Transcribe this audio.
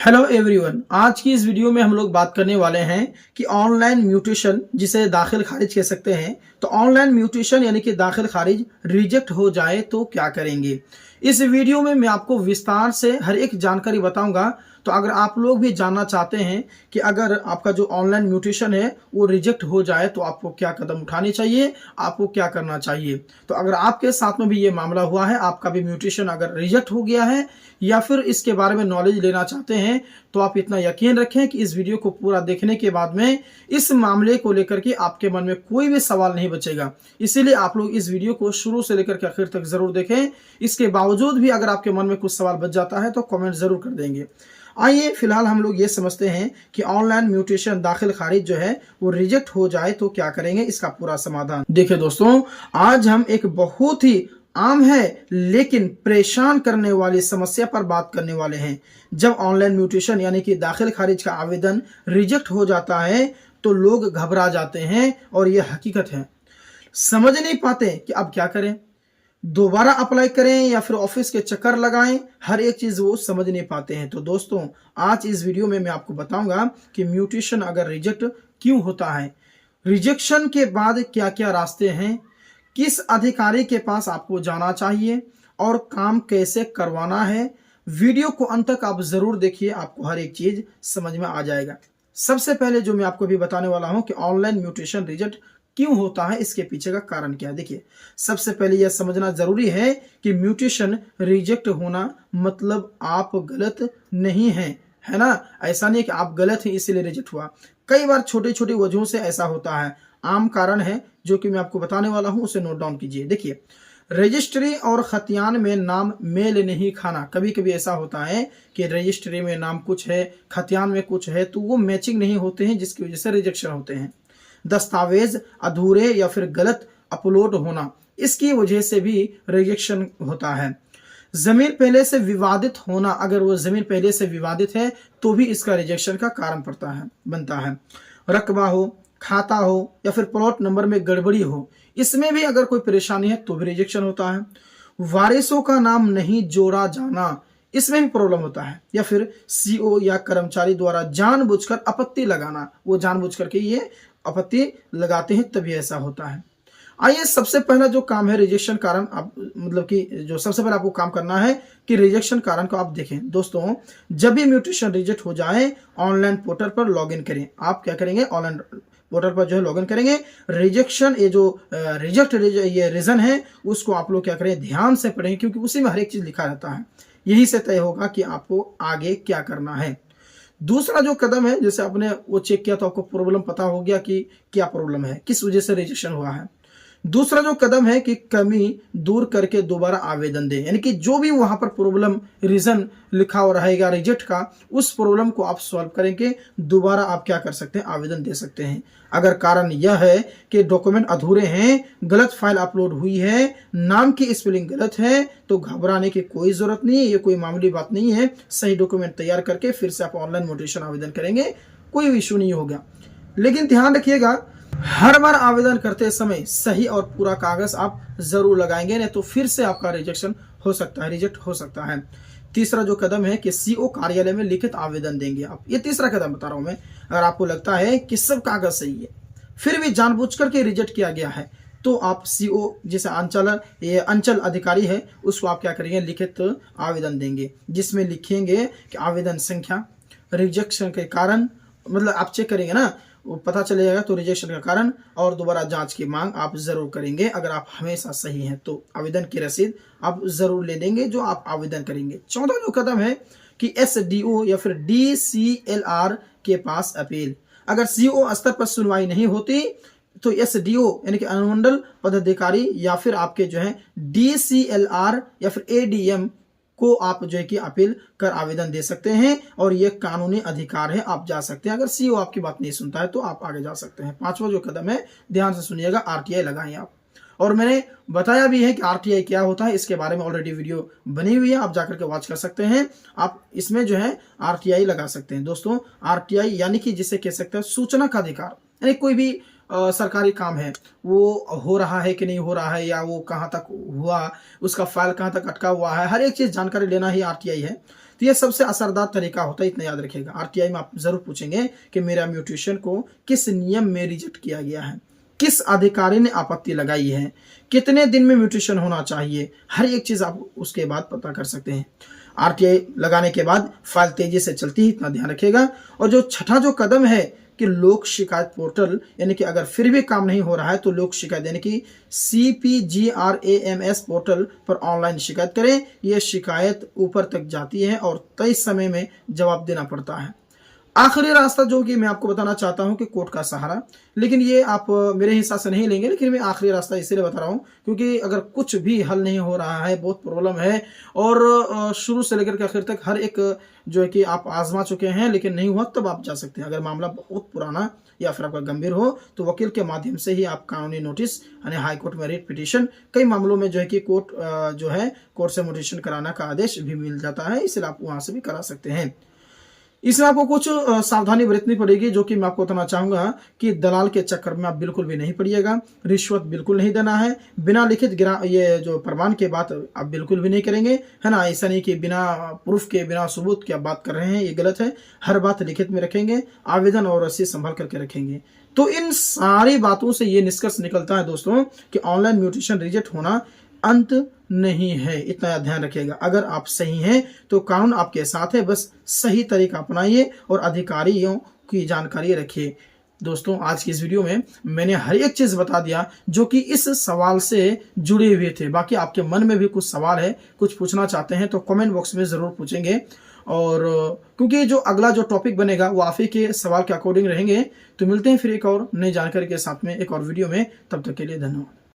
Hello everyone, आज की इस वीडियो में हम लोग बात करने वाले हैं कि ऑनलाइन म्यूटेशन जिसे दाखिल खारिज कह सकते हैं। तो ऑनलाइन म्यूटेशन यानी कि दाखिल खारिज रिजेक्ट हो जाए तो क्या करेंगे। इस वीडियो में मैं आपको विस्तार से हर एक जानकारी बताऊंगा। तो अगर आप लोग भी जानना चाहते हैं कि अगर आपका जो ऑनलाइन म्यूटेशन है वो रिजेक्ट हो जाए तो आपको क्या कदम उठाने चाहिए, आपको क्या करना चाहिए। तो अगर आपके साथ में भी ये मामला हुआ है, आपका भी म्यूटेशन अगर रिजेक्ट हो गया है या फिर इसके बारे में नॉलेज लेना चाहते हैं, तो आप इतना यकीन रखें कि इस वीडियो को पूरा देखने के बाद में इस मामले को लेकर के आपके मन में कोई भी सवाल नहीं बचेगा। इसीलिए आप लोग इस वीडियो को शुरू से लेकर के आखिर तक जरूर देखें। इसके बावजूद भी अगर आपके मन में कुछ सवाल बच जाता है तो कमेंट जरूर कर देंगे। आइए फिलहाल हम लोग ये समझते हैं कि ऑनलाइन म्यूटेशन दाखिल खारिज जो है वो रिजेक्ट हो जाए तो क्या करेंगे, इसका पूरा समाधान। देखिए दोस्तों, आज हम एक बहुत ही आम है लेकिन परेशान करने वाली समस्या पर बात करने वाले हैं। जब ऑनलाइन म्यूटेशन यानी कि दाखिल खारिज का आवेदन रिजेक्ट हो जाता है तो लोग घबरा जाते हैं और यह हकीकत है। समझ नहीं पाते कि अब क्या करें, दोबारा अप्लाई करें या फिर ऑफिस के चक्कर लगाएं, हर एक चीज वो समझ नहीं पाते हैं। तो दोस्तों, आज इस वीडियो में मैं आपको बताऊंगा कि म्यूटेशन अगर रिजेक्ट क्यों होता है, रिजेक्शन के बाद क्या क्या रास्ते हैं, किस अधिकारी के पास आपको जाना चाहिए और काम कैसे करवाना है। वीडियो को अंत तक आप जरूर देखिए, आपको हर एक चीज समझ में आ जाएगा। सबसे पहले जो मैं आपको भी बताने वाला हूं कि ऑनलाइन म्यूटेशन रिजेक्ट क्यों होता है, इसके पीछे का कारण क्या है। देखिए, सबसे पहले यह समझना जरूरी है कि म्यूटेशन रिजेक्ट होना मतलब आप गलत नहीं है, है ना। ऐसा नहीं कि आप गलत हैं इसीलिए रिजेक्ट हुआ। कई बार छोटी छोटी वजहों से ऐसा होता है। आम कारण है जो कि मैं आपको बताने वाला हूं, उसे नोट डाउन कीजिए। देखिए, रजिस्ट्री और खतियान में नाम मेल नहीं खाना। कभी कभी ऐसा होता है कि रजिस्ट्री में नाम कुछ है, खतियान में कुछ है, तो वो मैचिंग नहीं होते हैं, जिसकी वजह से रिजेक्शन होते हैं। दस्तावेज अधूरे या फिर गलत अपलोड होना, इसकी वजह से भी रिजेक्शन होता है। जमीन पहले से विवादित होना, अगर वो जमीन पहले से विवादित है तो भी इसका रिजेक्शन का कारण बनता है। रकबा हो, खाता हो या फिर प्लॉट नंबर में गड़बड़ी हो, इसमें भी अगर कोई परेशानी है तो भी रिजेक्शन होता है। वारिसों का नाम नहीं जोड़ा जाना, इसमें भी प्रॉब्लम होता है। या फिर सीओ या कर्मचारी द्वारा जानबूझकर आपत्ति लगाना, वो जानबूझकर के ये आपत्ति लगाते हैं तभी ऐसा होता है। आइए, सबसे पहला जो काम है रिजेक्शन कारण, आप मतलब कि जो सबसे पहले आपको काम करना है कि रिजेक्शन कारण को आप देखें। दोस्तों, जब भी म्यूटेशन रिजेक्ट हो जाए, ऑनलाइन पोर्टल पर लॉगिन करें। आप क्या करेंगे, ऑनलाइन पोर्टल पर जो है लॉगिन करेंगे। रिजेक्शन ये जो रिजेक्ट ये रीजन है उसको आप लोग क्या करें, ध्यान से पढ़ें, क्योंकि उसी में हर एक चीज लिखा रहता है। यही से तय होगा कि आपको आगे क्या करना है। दूसरा जो कदम है, जैसे आपने वो चेक किया तो आपको प्रॉब्लम पता हो गया कि क्या प्रॉब्लम है, किस वजह से रिजेक्शन हुआ है। दूसरा जो कदम है कि कमी दूर करके दोबारा आवेदन दें, यानी कि जो भी वहां पर प्रॉब्लम रीजन लिखा हो रहेगा रिजेक्ट का, उस प्रॉब्लम को आप सॉल्व करेंगे, दोबारा आप क्या कर सकते हैं, आवेदन दे सकते हैं। अगर कारण यह है कि डॉक्यूमेंट अधूरे हैं, गलत फाइल अपलोड हुई है, नाम की स्पेलिंग गलत है, तो घबराने की कोई जरूरत नहीं है। ये कोई मामूली बात नहीं है। सही डॉक्यूमेंट तैयार करके फिर से आप ऑनलाइन म्यूटेशन आवेदन करेंगे, कोई इशू नहीं होगा। लेकिन ध्यान रखिएगा, हर बार आवेदन करते समय सही और पूरा कागज आप जरूर लगाएंगे, नहीं तो फिर से आपका रिजेक्शन हो सकता है, रिजेक्ट हो सकता है। तीसरा जो कदम है कि सीओ कार्यालय में लिखित आवेदन देंगे आप। ये तीसरा कदम बता रहा हूं मैं। अगर आपको लगता है कि सब कागज सही है फिर भी जानबूझ करके रिजेक्ट किया गया है, तो आप सीओ जैसे अंचल अधिकारी है उसको आप क्या करेंगे, लिखित आवेदन देंगे, जिसमें लिखेंगे कि आवेदन संख्या, रिजेक्शन के कारण, मतलब आप चेक करेंगे ना, वो पता चल जाएगा, तो रिजेक्शन का कारण और दोबारा जांच की मांग आप जरूर करेंगे। अगर आप हमेशा सही हैं तो आवेदन की रसीद आप जरूर ले लेंगे जो आप आवेदन करेंगे। चौथा जो कदम है कि एसडीओ या फिर डीसीएलआर के पास अपील। अगर सीओ स्तर पर सुनवाई नहीं होती तो एसडीओ यानी कि अनुमंडल पदाधिकारी या फिर आपके जो है डीसीएलआर या फिर एडीएम को आप जो है कि अपील कर आवेदन दे सकते हैं, और ये कानूनी अधिकार है, आप जा सकते हैं। अगर सीओ आपकी बात नहीं सुनता है तो आप आगे जा सकते हैं। पांचवा जो कदम है, ध्यान से सुनिएगा, आरटीआई लगाएं आप। और मैंने बताया भी है कि आरटीआई क्या होता है, इसके बारे में ऑलरेडी वीडियो बनी हुई है, आप जाकर के वॉच कर सकते हैं। आप इसमें जो है आरटीआई लगा सकते हैं। दोस्तों, आरटीआई यानी कि जिसे कह सकते हैं सूचना का अधिकार, यानी कोई भी सरकारी काम है वो हो रहा है कि नहीं हो रहा है, या वो कहाँ तक हुआ, उसका फाइल कहाँ तक अटका हुआ है, हर एक चीज जानकारी लेना ही आरटीआई है। तो यह सबसे असरदार तरीका होता है, इतना याद रखिएगा। आरटीआई में आप जरूर पूछेंगे कि मेरा म्यूटेशन को किस नियम में रिजेक्ट किया गया है, किस अधिकारी ने आपत्ति लगाई है, कितने दिन में म्यूटेशन होना चाहिए, हर एक चीज आप उसके बाद पता कर सकते हैं। आरटीआई लगाने के बाद फाइल तेजी से चलती है, इतना ध्यान रखिएगा। और जो छठा जो कदम है कि लोक शिकायत पोर्टल, यानी कि अगर फिर भी काम नहीं हो रहा है तो लोक शिकायत यानी कि CPGRAMS पोर्टल पर ऑनलाइन शिकायत करें। यह शिकायत ऊपर तक जाती है और तय समय में जवाब देना पड़ता है। आखिरी रास्ता जो कि मैं आपको बताना चाहता हूं कि कोर्ट का सहारा, लेकिन ये आप मेरे हिसाब से नहीं लेंगे, लेकिन मैं आखिरी रास्ता इसलिए बता रहा हूं क्योंकि अगर कुछ भी हल नहीं हो रहा है, बहुत प्रॉब्लम है और शुरू से लेकर के आखिर तक हर एक जो है कि आप आजमा चुके हैं लेकिन नहीं हुआ, तब आप जा सकते हैं। अगर मामला बहुत पुराना या फिर आपका गंभीर हो तो वकील के माध्यम से ही आप कानूनी नोटिस यानी हाई कोर्ट में रिट पिटीशन, कई मामलों में जो है कि कोर्ट जो है कोर्ट से म्यूटेशन कराना का आदेश भी मिल जाता है, इसलिए आप वहां से भी करा सकते हैं। इसमें आपको कुछ सावधानी बरतनी पड़ेगी, जो कि मैं आपको बताना चाहूंगा कि दलाल के चक्कर में आप बिल्कुल भी नहीं पड़िएगा। रिश्वत बिल्कुल नहीं देना है। बिना लिखित ये जो प्रमाण के बात आप बिल्कुल भी नहीं करेंगे, है ना। ऐसा नहीं कि बिना प्रूफ के, बिना सबूत के आप बात कर रहे हैं, ये गलत है। हर बात लिखित में रखेंगे, आवेदन और रसीद संभाल करके रखेंगे। तो इन सारी बातों से ये निष्कर्ष निकलता है दोस्तों कि ऑनलाइन म्यूटेशन रिजेक्ट होना अंत नहीं है, इतना ध्यान रखिएगा। अगर आप सही हैं तो कानून आपके साथ है, बस सही तरीका अपनाइए और अधिकारियों की जानकारी रखिए। दोस्तों, आज की इस वीडियो में मैंने हर एक चीज बता दिया जो कि इस सवाल से जुड़े हुए थे। बाकी आपके मन में भी कुछ सवाल है, कुछ पूछना चाहते हैं तो कमेंट बॉक्स में जरूर पूछेंगे। और क्योंकि जो अगला जो टॉपिक बनेगा वो आप ही के सवाल के अकॉर्डिंग रहेंगे। तो मिलते हैं फिर एक और नई जानकारी के साथ में एक और वीडियो में, तब तक के लिए धन्यवाद।